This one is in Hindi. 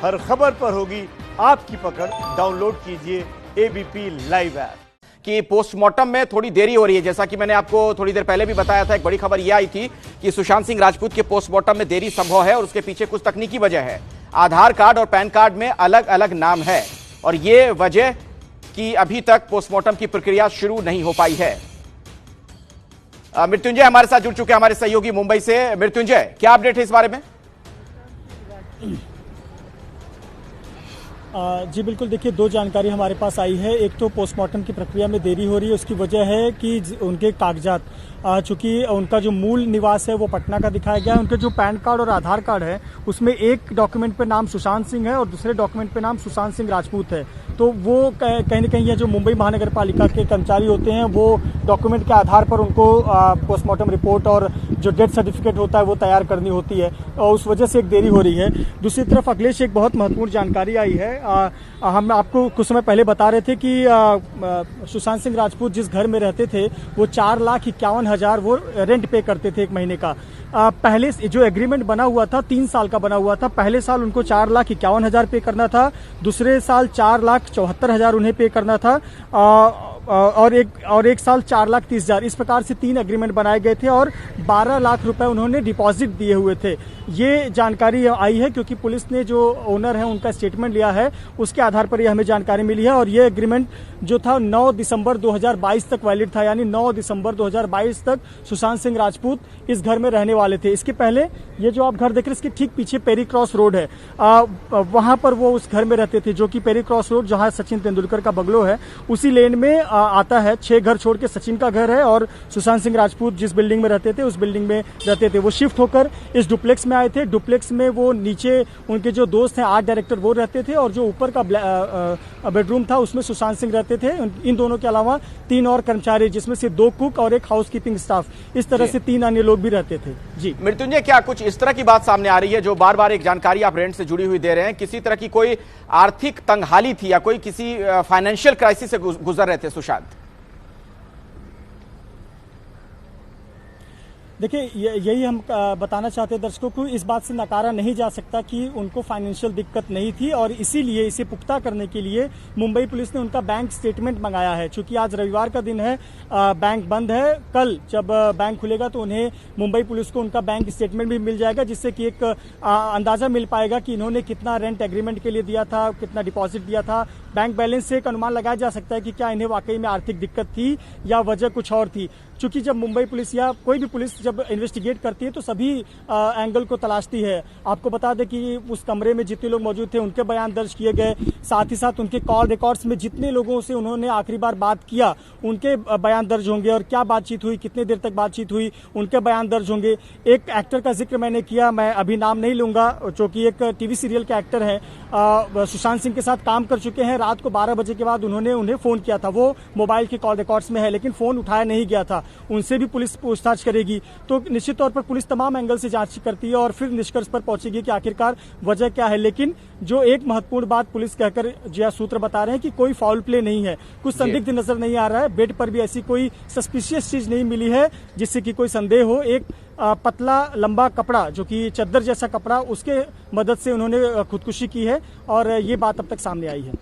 हर खबर पर होगी आपकी पकड़। डाउनलोड कीजिए एबीपी लाइव ऐप। कि पोस्टमार्टम में थोड़ी देरी हो रही है। जैसा कि मैंने आपको थोड़ी देर पहले भी बताया था, एक बड़ी खबर यह आई थी कि सुशांत सिंह राजपूत के पोस्टमार्टम में देरी संभव है और उसके पीछे कुछ तकनीकी वजह है। आधार कार्ड और पैन कार्ड में अलग अलग नाम है और यह वजह कि अभी तक पोस्टमार्टम की प्रक्रिया शुरू नहीं हो पाई है। मृत्युंजय हमारे साथ जुड़ चुके हैं, हमारे सहयोगी मुंबई से। मृत्युंजय, क्या अपडेट है इस बारे में? जी बिल्कुल, देखिए दो जानकारी हमारे पास आई है। एक तो पोस्टमार्टम की प्रक्रिया में देरी हो रही है, उसकी वजह है कि उनके कागजात, चूंकि उनका जो मूल निवास है वो पटना का दिखाया गया है। उनके जो पैन कार्ड और आधार कार्ड है उसमें एक डॉक्यूमेंट पे नाम सुशांत सिंह है और दूसरे डॉक्यूमेंट पे नाम सुशांत सिंह राजपूत है। तो वो कहीं न कहीं ये जो मुंबई महानगर पालिका के कर्मचारी होते हैं वो डॉक्यूमेंट के आधार पर उनको पोस्टमार्टम रिपोर्ट और जो डेथ सर्टिफिकेट होता है वो तैयार करनी होती है और उस वजह से एक देरी हो रही है। दूसरी तरफ अखिलेश, एक बहुत महत्वपूर्ण जानकारी आई है। हम आपको कुछ समय पहले बता रहे थे कि सुशांत सिंह राजपूत जिस घर में रहते थे वो 4,51,000 वो रेंट पे करते थे एक महीने का। पहले जो एग्रीमेंट बना हुआ था 3 साल का बना हुआ था। पहले साल उनको 4,51,000 पे करना था, दूसरे साल 4,74,000 उन्हें पे करना था और एक साल 4,30,000। इस प्रकार से 3 एग्रीमेंट बनाए गए थे और 12 लाख रुपए उन्होंने डिपॉजिट दिए हुए थे। ये जानकारी आई है क्योंकि पुलिस ने जो ओनर है उनका स्टेटमेंट लिया है, उसके आधार पर ये हमें जानकारी मिली है। और ये एग्रीमेंट जो था 9 दिसंबर 2022 तक वैलिड था, यानी 9 दिसंबर 2022 तक सुशांत सिंह राजपूत इस घर में रहने वाले थे। इसके पहले ये जो आप घर देख रहे हैं इसके ठीक पीछे पेरी क्रॉस रोड है, वहां पर वो उस घर में रहते थे, जो कि पेरी क्रॉस रोड जहां सचिन तेंदुलकर का बंगलो है उसी लेन में आता है। 6 घर छोड़ के सचिन का घर है और सुशांत सिंह राजपूत जिस बिल्डिंग में रहते थे उस बिल्डिंग में रहते थे। वो शिफ्ट होकर इस डुप्लेक्स में आए थे। डुप्लेक्स में वो नीचे उनके जो दोस्त हैं आर्ट डायरेक्टर वो रहते थे और जो ऊपर का बेडरूम था उसमें सुशांत सिंह रहते थे। इन दोनों के अलावा 3 और कर्मचारी, जिसमें से 2 कुक और एक हाउसकीपिंग स्टाफ, इस तरह से 3 अन्य लोग भी रहते थे। जी मृत्युंजय, क्या कुछ इस तरह की बात सामने आ रही है जो बार बार एक जानकारी आप रेंट से जुड़ी हुई दे रहे हैं, किसी तरह की कोई आर्थिक तंगहाली थी या कोई किसी फाइनेंशियल क्राइसिस से गुजर रहे थे सुशांत? देखिए यही हम बताना चाहते हैं दर्शकों को, इस बात से नकारा नहीं जा सकता कि उनको फाइनेंशियल दिक्कत नहीं थी और इसीलिए इसे पुख्ता करने के लिए मुंबई पुलिस ने उनका बैंक स्टेटमेंट मंगाया है। चूंकि आज रविवार का दिन है, बैंक बंद है। कल जब बैंक खुलेगा तो उन्हें मुंबई पुलिस को उनका बैंक स्टेटमेंट भी मिल जाएगा, जिससे कि एक अंदाजा मिल पाएगा कि इन्होंने कितना रेंट एग्रीमेंट के लिए दिया था, कितना डिपॉजिट दिया था। बैंक बैलेंस से एक अनुमान लगाया जा सकता है कि क्या इन्हें वाकई में आर्थिक दिक्कत थी या वजह कुछ और थी। चूंकि जब मुंबई पुलिस या कोई भी पुलिस जब इन्वेस्टिगेट करती है तो सभी एंगल को तलाशती है। आपको बता दें कि उस कमरे में जितने लोग मौजूद थे उनके बयान दर्ज किए गए, साथ ही साथ उनके कॉल रिकॉर्ड्स में जितने लोगों से उन्होंने आखिरी बार बात किया उनके बयान दर्ज होंगे और क्या बातचीत हुई, कितने देर तक बातचीत हुई, उनके बयान दर्ज होंगे। एक एक्टर का जिक्र मैंने किया, मैं अभी नाम नहीं लूंगा, जो कि एक टीवी सीरियल के एक्टर हैं, सुशांत सिंह के साथ काम कर चुके हैं। रात को 12 बजे के बाद उन्होंने उन्हें फोन किया था, वो मोबाइल के कॉल रिकॉर्ड्स में है, लेकिन फोन उठाया नहीं गया था। उनसे भी पुलिस पूछताछ करेगी। तो निश्चित तौर पर पुलिस तमाम एंगल से जांच करती है और फिर निष्कर्ष पर पहुंचेगी कि आखिरकार वजह क्या है। लेकिन जो एक महत्वपूर्ण बात पुलिस कहकर जो सूत्र बता रहे हैं कि कोई फाउल प्ले नहीं है, कुछ संदिग्ध नजर नहीं आ रहा है। बेड पर भी ऐसी कोई सस्पिशियस चीज नहीं मिली है जिससे कि कोई संदेह हो। एक पतला लंबा कपड़ा, जो कि चद्दर जैसा कपड़ा, उसके मदद से उन्होंने खुदकुशी की है और ये बात अब तक सामने आई है।